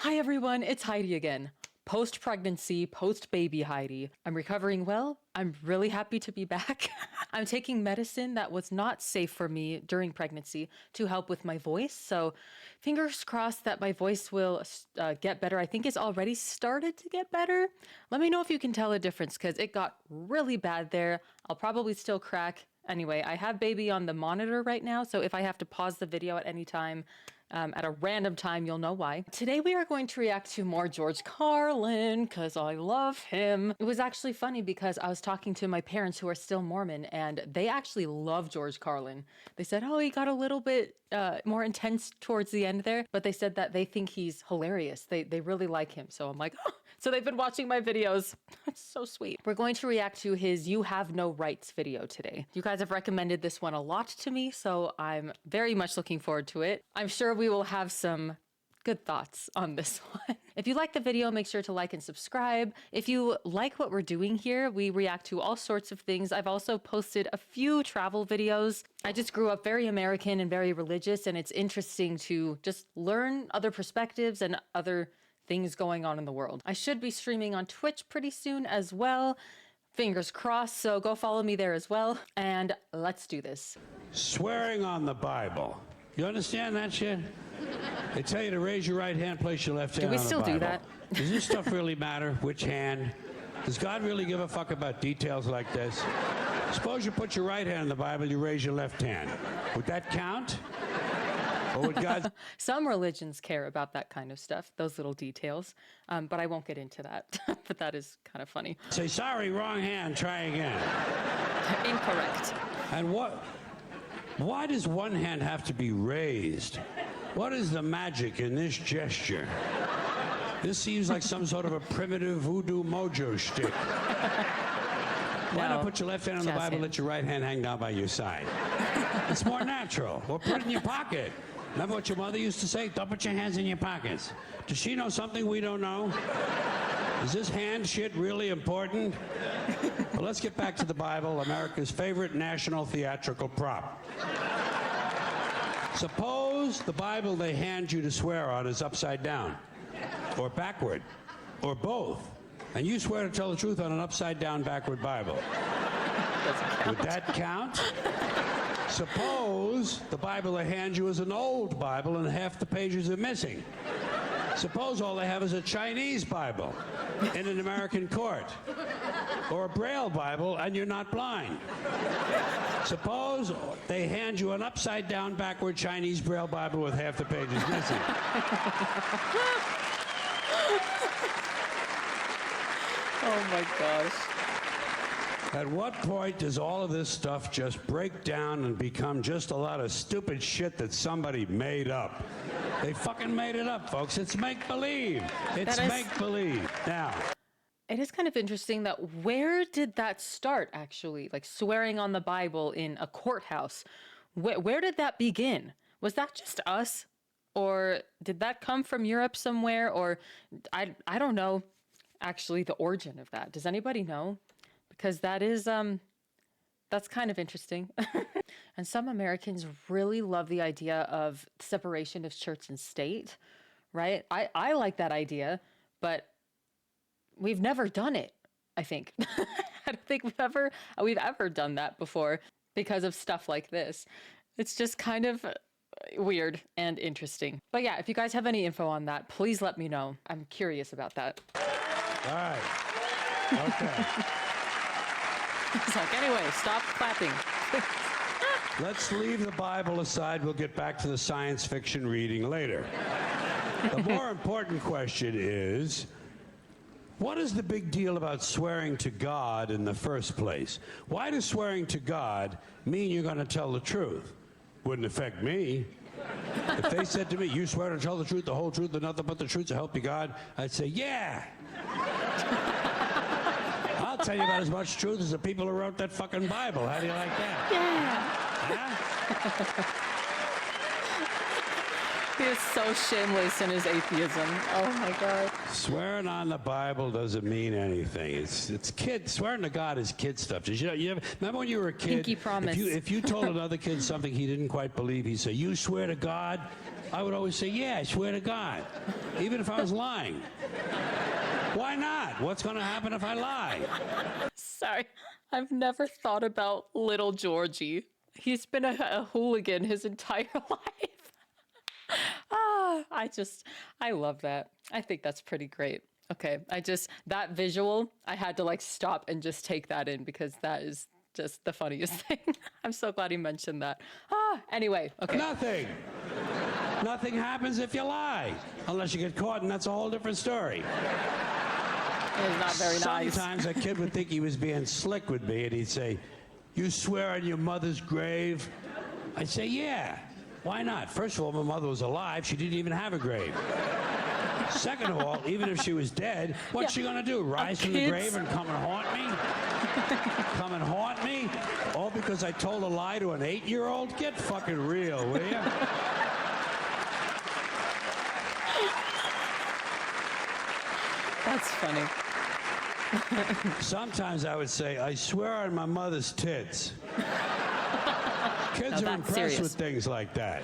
Hi everyone, it's Heidi again. Post-pregnancy, post-baby Heidi. I'm recovering well. I'm really happy to be back. I'm taking medicine that was not safe for me during pregnancy to help with my voice. So fingers crossed that my voice will get better. I think it's already started to get better. Let me know if you can tell a difference because it got really bad there. I'll probably still crack. Anyway, I have baby on the monitor right now. So if I have to pause the video at any time, at a random time, you'll know why. Today we are going to react to more George Carlin because I love him. It was actually funny because I was talking to my parents who are still Mormon and they actually love George Carlin. They said, oh, he got a little bit more intense towards the end there, but they said that they think he's hilarious. They really like him. So I'm like, oh. So they've been watching my videos. It's so sweet. We're going to react to his You Have No Rights video today. You guys have recommended this one a lot to me, so I'm very much looking forward to it. I'm sure we will have some good thoughts on this one. If you like the video, make sure to like and subscribe. If you like what we're doing here, we react to all sorts of things. I've also posted a few travel videos. I just grew up very American and very religious, and it's interesting to just learn other perspectives and other things going on in the world. I should be streaming on Twitch pretty soon as well. Fingers crossed, so go follow me there as well. And let's do this. Swearing on the Bible. You understand that shit? They tell you to raise your right hand, place your left hand on the Bible. Do we still do that? Does this stuff really matter? Which hand? Does God really give a fuck about details like this? Suppose you put your right hand in the Bible, you raise your left hand. Would that count? Or would God... Some religions care about that kind of stuff, those little details, but I won't get into that. But that is kind of funny. Say, sorry, wrong hand, try again. Incorrect. And why does one hand have to be raised? What is the magic in this gesture? This seems like some sort of a primitive voodoo mojo shtick. Why not put your left hand on the Bible, let your right hand hang down by your side? It's more natural. Or put it in your pocket. Remember what your mother used to say? Don't put your hands in your pockets. Does she know something we don't know? Is this hand shit really important? Well, let's get back to the Bible, America's favorite national theatrical prop. Suppose the Bible they hand you to swear on is upside down, or backward, or both, and you swear to tell the truth on an upside down, backward Bible. Would that count? Suppose the Bible they hand you is an old Bible and half the pages are missing. Suppose all they have is a Chinese Bible in an American court, or a Braille Bible and you're not blind. Suppose they hand you an upside down, backward Chinese Braille Bible with half the pages missing. Oh my gosh. At what point does all of this stuff just break down and become just a lot of stupid shit that somebody made up? They fucking made it up, folks. It's make-believe. It's make-believe. Now, it is kind of interesting that where did that start, actually? Like swearing on the Bible in a courthouse. Where did that begin? Was that just us? Or did that come from Europe somewhere? Or I don't know, actually, the origin of that. Does anybody know? Because that is, that's kind of interesting. And some Americans really love the idea of separation of church and state, right? I like that idea, but we've never done it, I think. I don't think we've ever done that before because of stuff like this. It's just kind of weird and interesting. But yeah, if you guys have any info on that, please let me know. I'm curious about that. all right. Okay. It's like, anyway, stop clapping. Let's leave the Bible aside. We'll get back to the science fiction reading later. The more important question is, what is the big deal about swearing to God in the first place? Why does swearing to God mean you're going to tell the truth? Wouldn't affect me. If they said to me, you swear to tell the truth, the whole truth, and nothing but the truth, so help you God, I'd say, yeah. I'll tell you about as much truth as the people who wrote that fucking Bible. How do you like that? Yeah. Huh? He is so shameless in his atheism. Oh my God. Swearing on the Bible doesn't mean anything. It's kid. Swearing to God is kid stuff. Did you remember when you were a kid? Pinky promise. If you told another kid something he didn't quite believe, he'd say, "You swear to God?" I would always say, yeah, I swear to God, even if I was lying. Why not? What's going to happen if I lie? Sorry, I've never thought about little Georgie. He's been a hooligan his entire life. I love that. I think that's pretty great. Okay, that visual, I had to like stop and just take that in because that is just the funniest thing. I'm so glad he mentioned that. Anyway, okay. Nothing. Nothing happens if you lie, unless you get caught, and that's a whole different story. It's not very nice. Sometimes a kid would think he was being slick with me, and he'd say, "You swear on your mother's grave?" I'd say, "Yeah. Why not? First of all, my mother was alive. She didn't even have a grave. Second of all, even if she was dead, what's she gonna do? Rise from the grave and come and haunt me? Come and haunt me? All because I told a lie to an 8-year-old? Get fucking real, will you?" That's funny. Sometimes I would say, "I swear on my mother's tits." Kids are impressed serious. with things like that.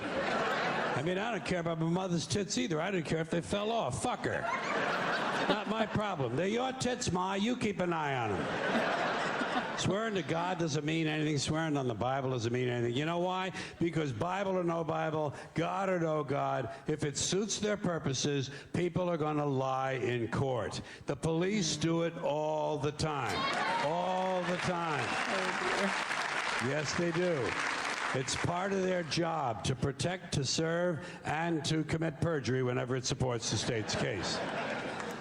I mean, I don't care about my mother's tits either. I don't care if they fell off. Fuck her. Not my problem. They're your tits, Ma. You keep an eye on them. Swearing to God doesn't mean anything. Swearing on the Bible doesn't mean anything. You know why? Because Bible or no Bible, God or no God, if it suits their purposes, people are going to lie in court. The police do it all the time. All the time. Oh, dear. Yes, they do. It's part of their job to protect, to serve, and to commit perjury whenever it supports the state's case.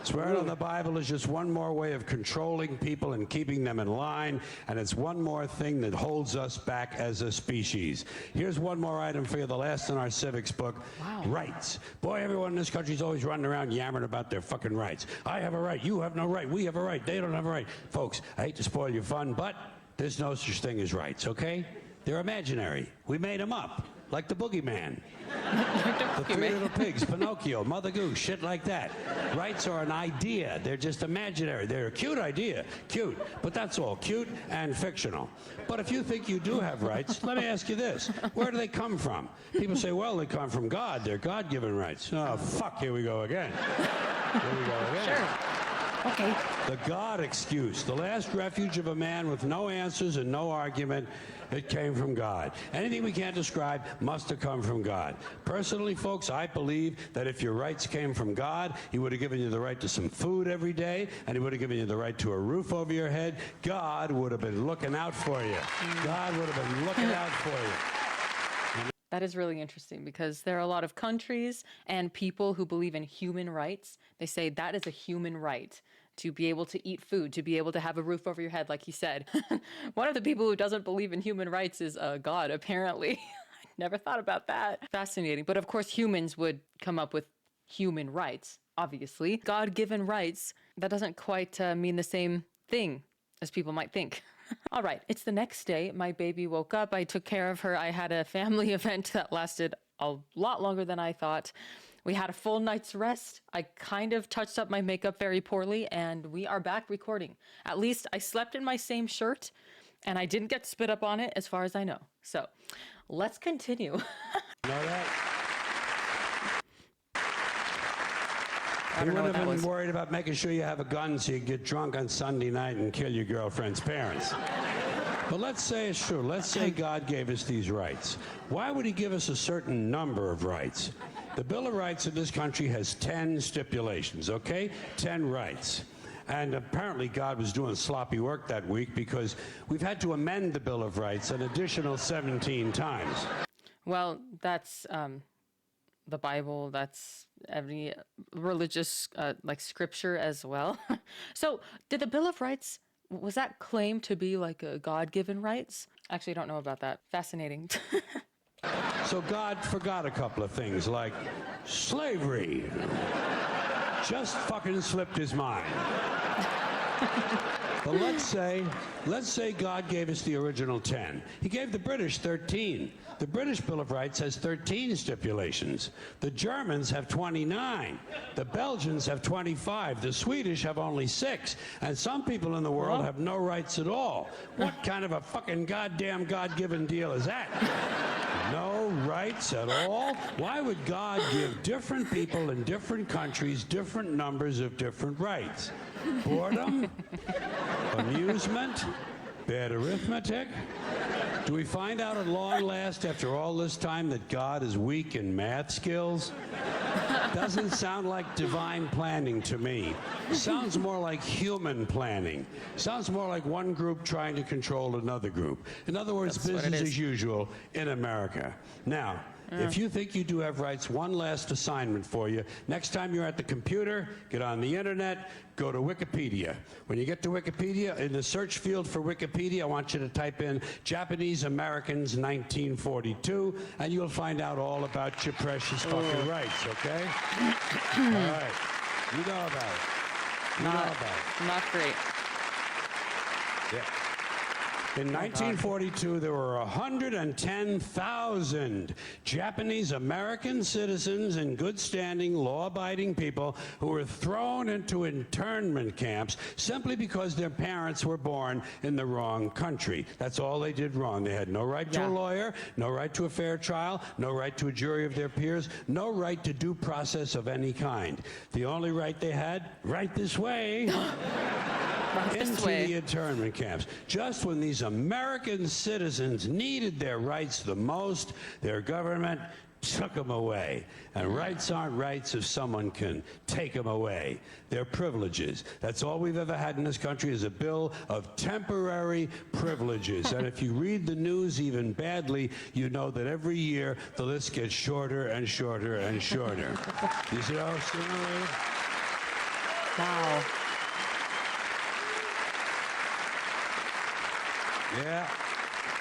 Swearing on the Bible is just one more way of controlling people and keeping them in line, and it's one more thing that holds us back as a species. Here's one more item for you, the last in our civics book. Wow. Rights. Boy, everyone in this country is always running around yammering about their fucking rights. I have a right, you have no right, we have a right, they don't have a right. Folks, I hate to spoil your fun, but there's no such thing as rights, okay? They're imaginary. We made them up, like the boogeyman. The Three Little Pigs, Pinocchio, Mother Goose, shit like that. Rights are an idea. They're just imaginary. They're a cute idea. Cute. But that's all. Cute and fictional. But if you think you do have rights, let me ask you this. Where do they come from? People say, well, they come from God. They're God-given rights. Oh, fuck, here we go again. Here we go again. Sure. Okay. The God excuse, the last refuge of a man with no answers and no argument. It came from God. Anything we can't describe must have come from God. Personally, folks, I believe that if your rights came from God, he would have given you the right to some food every day, and he would have given you the right to a roof over your head. God would have been looking out for you. God would have been looking out for you. That is really interesting because there are a lot of countries and people who believe in human rights. They say that is a human right to be able to eat food, to be able to have a roof over your head, like he said. One of the people who doesn't believe in human rights is God, apparently. I never thought about that. Fascinating. But of course, humans would come up with human rights, obviously. God-given rights, that doesn't quite mean the same thing as people might think. All right, it's the next day. My baby woke up. I took care of her. I had a family event that lasted a lot longer than I thought. We had a full night's rest. I kind of touched up my makeup very poorly, and we are back recording. At least I slept in my same shirt, and I didn't get spit up on it as far as I know. So let's continue. Know that? I don't know You what would that have been was. worried about making sure you have a gun so you can get drunk on Sunday night and kill your girlfriend's parents. But let's say it's true. Let's say God gave us these rights. Why would he give us a certain number of rights? The Bill of Rights in this country has 10 stipulations, okay? 10 rights. And apparently God was doing sloppy work that week because we've had to amend the Bill of Rights an additional 17 times. Well, that's the Bible. That's every religious like scripture as well. So did the Bill of Rights, was that claimed to be like a God-given rights? Actually, I don't know about that. Fascinating. So God forgot a couple of things like slavery. Just fucking slipped his mind. But let's say God gave us the original 10. He gave the British 13. The British Bill of Rights has 13 stipulations. The Germans have 29. The Belgians have 25. The Swedish have only 6. And some people in the world have no rights at all. What kind of a fucking goddamn God-given deal is that? No rights at all? Why would God give different people in different countries different numbers of different rights? Boredom? Amusement? Bad arithmetic? Do we find out at long last, after all this time, that God is weak in math skills? Doesn't sound like divine planning to me. Sounds more like human planning. Sounds more like one group trying to control another group. In other words, business as usual in America. Now, if you think you do have rights, one last assignment for you. Next time you're at the computer, get on the internet, go to Wikipedia. When you get to Wikipedia, in the search field for Wikipedia, I want you to type in Japanese Americans 1942, and you'll find out all about your precious fucking rights, okay? All right. You know about it. You know about it. Not great. Yeah. In 1942, there were 110,000 Japanese American citizens and good standing, law-abiding people who were thrown into internment camps simply because their parents were born in the wrong country. That's all they did wrong. They had no right to a lawyer, no right to a fair trial, no right to a jury of their peers, no right to due process of any kind. The only right they had, right this way, into the internment camps. Just when these American citizens needed their rights the most, their government took them away. And rights aren't rights if someone can take them away. They're privileges. That's all we've ever had in this country is a bill of temporary privileges. And if you read the news even badly, you know that every year the list gets shorter and shorter and shorter. You see how sooner or later? Wow. Yeah.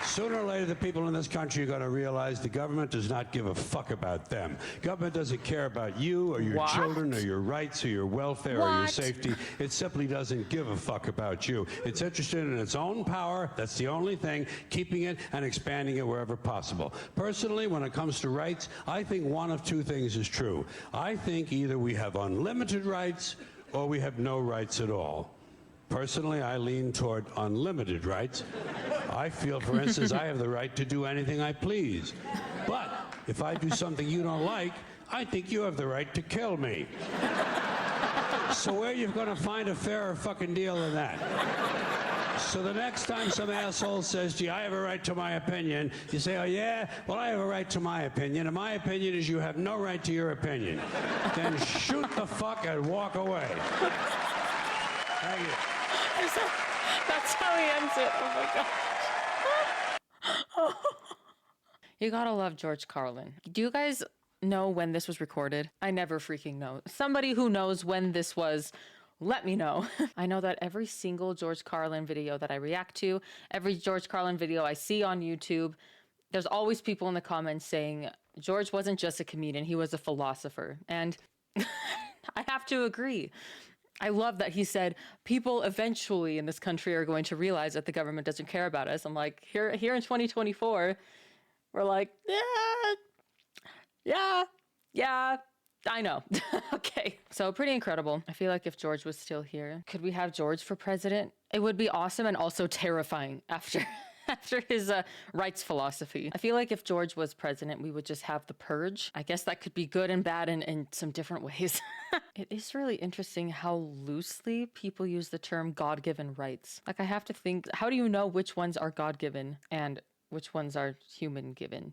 Sooner or later, the people in this country are going to realize the government does not give a fuck about them. Government doesn't care about you or your children or your rights or your welfare or your safety. It simply doesn't give a fuck about you. It's interested in its own power. That's the only thing, keeping it and expanding it wherever possible. Personally, when it comes to rights, I think one of two things is true. I think either we have unlimited rights or we have no rights at all. Personally, I lean toward unlimited rights. I feel, for instance, I have the right to do anything I please. But if I do something you don't like, I think you have the right to kill me. So where are you going to find a fairer fucking deal than that? So the next time some asshole says to you, I have a right to my opinion, you say, oh yeah? Well, I have a right to my opinion, and my opinion is you have no right to your opinion. Then shoot the fuck and walk away. Thank you. That's how he ends it. Oh my god. You gotta love George Carlin. Do you guys know when this was recorded? I never freaking know. Somebody who knows when this was, let me know. I know that every single George Carlin video that I react to, every George Carlin video I see on YouTube, there's always people in the comments saying, George wasn't just a comedian, he was a philosopher. And I have to agree. I love that he said, people eventually in this country are going to realize that the government doesn't care about us. I'm like, here in 2024, we're like, yeah, I know. Okay. So pretty incredible. I feel like if George was still here, could we have George for president? It would be awesome and also terrifying after his rights philosophy. I feel like if George was president, we would just have the purge. I guess that could be good and bad in some different ways. It is really interesting how loosely people use the term God-given rights. Like I have to think, how do you know which ones are God-given and which ones are human-given?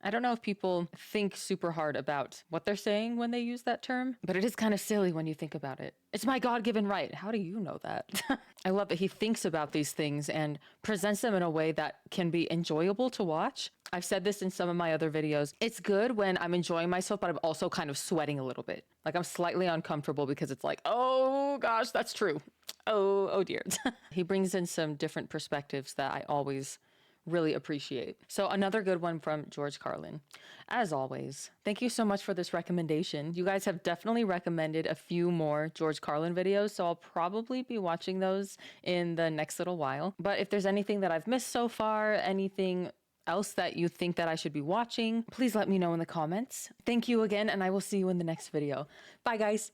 I don't know if people think super hard about what they're saying when they use that term, but it is kind of silly when you think about it. It's my God-given right. How do you know that? I love that he thinks about these things and presents them in a way that can be enjoyable to watch. I've said this in some of my other videos. It's good when I'm enjoying myself, but I'm also kind of sweating a little bit. Like I'm slightly uncomfortable because it's like, oh gosh, that's true. Oh dear. He brings in some different perspectives that I always really appreciate. So another good one from George Carlin. As always, thank you so much for this recommendation. You guys have definitely recommended a few more George Carlin videos, so I'll probably be watching those in the next little while. But if there's anything that I've missed so far, anything else that you think that I should be watching, please let me know in the comments. Thank you again, and I will see you in the next video. Bye, guys.